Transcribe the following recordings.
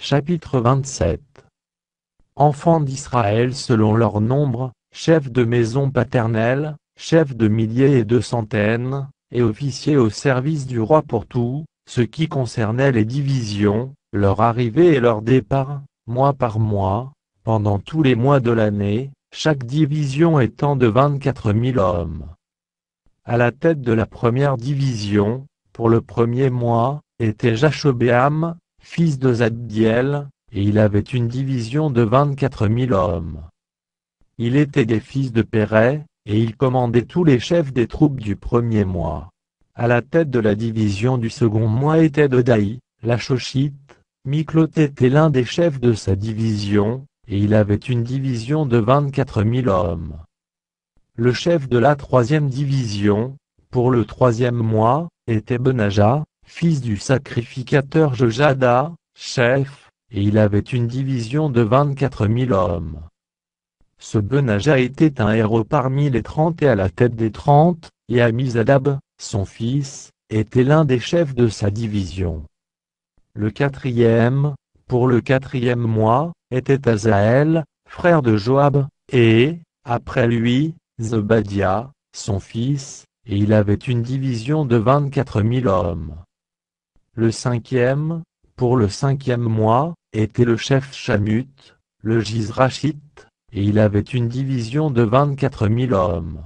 Chapitre 27. Enfants d'Israël selon leur nombre, chefs de maison paternelle, chefs de milliers et de centaines, et officiers au service du roi pour tout, ce qui concernait les divisions, leur arrivée et leur départ, mois par mois, pendant tous les mois de l'année, chaque division étant de 24 000 hommes. À la tête de la première division, pour le premier mois, était Jashobéam, fils de Zaddiel, et il avait une division de 24 000 hommes. Il était des fils de Pérez, et il commandait tous les chefs des troupes du premier mois. À la tête de la division du second mois était Dodaï, la Shoshite. Miklot était l'un des chefs de sa division, et il avait une division de 24 000 hommes. Le chef de la troisième division, pour le troisième mois, était Benaja, fils du sacrificateur Jojada, chef, et il avait une division de 24 000 hommes. Ce Benaja était un héros parmi les 30 et à la tête des 30, et Amizadab, son fils, était l'un des chefs de sa division. Le quatrième, pour le quatrième mois, était Azaël, frère de Joab, et, après lui, Zebadiah, son fils, et il avait une division de 24 000 hommes. Le cinquième, pour le cinquième mois, était le chef Shamut, le Jizrachite, et il avait une division de 24 000 hommes.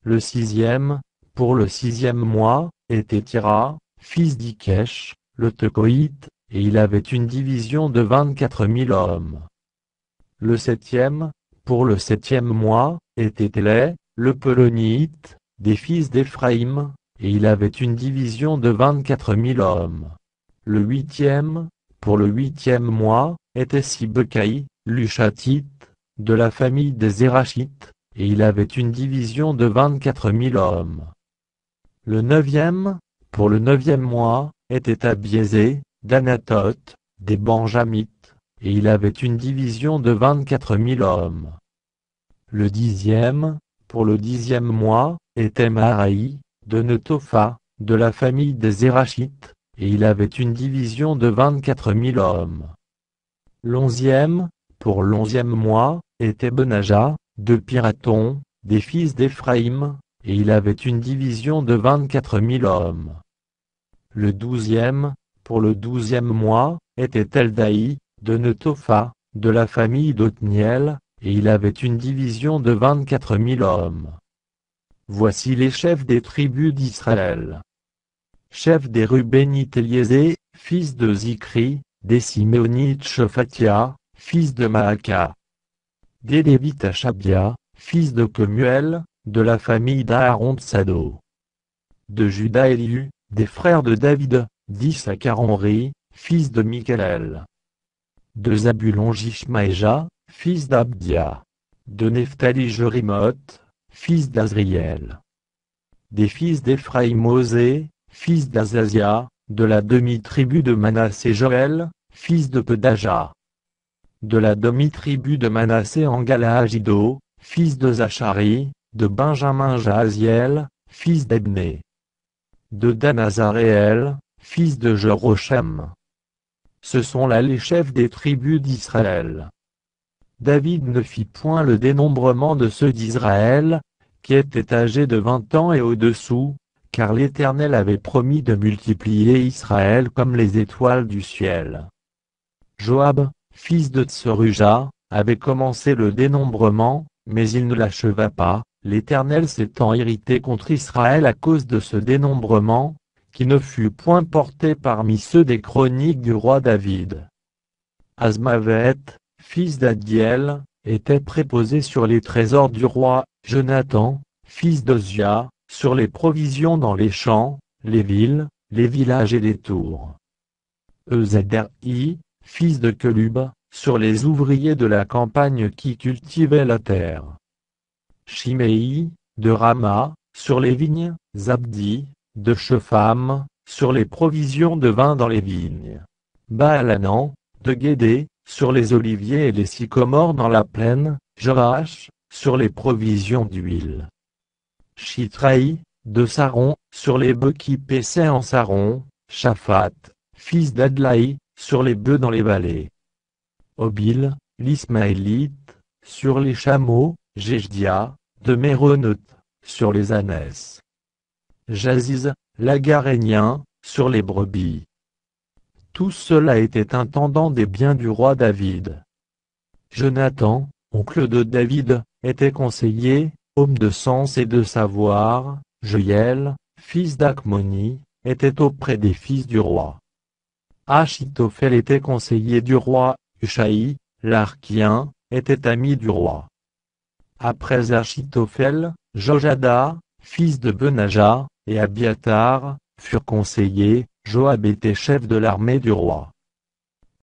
Le sixième, pour le sixième mois, était Tira, fils d'Ikesh, le Tekoïte, et il avait une division de 24 000 hommes. Le septième, pour le septième mois, était Télé, le Pelonite, des fils d'Éphraïm, et il avait une division de 24 000 hommes. Le huitième, pour le huitième mois, était Sibekaï, l'Ushatite, de la famille des Zérachites, et il avait une division de 24 000 hommes. Le neuvième, pour le neuvième mois, était Abiézé, d'Anatote, des Benjamites, et il avait une division de 24 000 hommes. Le dixième, pour le dixième mois, était Maharaï, de Netopha, de la famille des Zérachites, et il avait une division de 24 000 hommes. L'onzième, pour l'onzième mois, était Benaja, de Piraton, des fils d'Éphraïm, et il avait une division de 24 000 hommes. Le douzième, pour le douzième mois, était Eldaï, de Netopha, de la famille d'Othniel, et il avait une division de 24 000 hommes. Voici les chefs des tribus d'Israël. Chef des Rubénites Éliézé, fils de Zikri, des Siméonites Shophatia, fils de Maaka. Des Lévites Achabia, fils de Kemuel, de la famille d'Aaron Tsado. De Juda Éliu, des frères de David, d'Issachar Henri, fils de Michaël. De Zabulon Jishmaéja, fils d'Abdia. De Nephtali Jerimoth, fils d'Azriel. Des fils d'Éphraïm Osée, fils d'Azazia, de la demi-tribu de Manassé Joël, fils de Pedaja. De la demi-tribu de Manassé en Galaad, fils de Zachari, de Benjamin Jahaziel, fils d'Ebné. De Dan Azaréel, fils de Jerochem. Ce sont là les chefs des tribus d'Israël. David ne fit point le dénombrement de ceux d'Israël, qui étaient âgés de 20 ans et au-dessous, car l'Éternel avait promis de multiplier Israël comme les étoiles du ciel. Joab, fils de Tseruja, avait commencé le dénombrement, mais il ne l'acheva pas, l'Éternel s'étant irrité contre Israël à cause de ce dénombrement, qui ne fut point porté parmi ceux des chroniques du roi David. Azmavet, fils d'Adiel, était préposé sur les trésors du roi, Jonathan, fils d'Ozia, sur les provisions dans les champs, les villes, les villages et les tours. Ezederi, fils de Kelub, sur les ouvriers de la campagne qui cultivaient la terre. Shimei, de Rama, sur les vignes, Zabdi, de Shepham, sur les provisions de vin dans les vignes. Baalanan, de Guédé, sur les oliviers et les sycomores dans la plaine, Joach, sur les provisions d'huile. Chitraï, de Saron, sur les bœufs qui paissaient en Saron, Shaphat, fils d'Adlaï, sur les bœufs dans les vallées. Obil, l'Ismaélite, sur les chameaux, Jéjdia, de Méronoth, sur les ânesses. Jaziz, l'Agarénien, sur les brebis. Tout cela était intendant des biens du roi David. Jonathan, oncle de David, était conseiller, homme de sens et de savoir. Joël, fils d'Achmoni, était auprès des fils du roi. Achitophel était conseiller du roi. Ushaï, l'Archien, était ami du roi. Après Achitophel, Jojada, fils de Benaja, et Abiathar, furent conseillers. Joab était chef de l'armée du roi.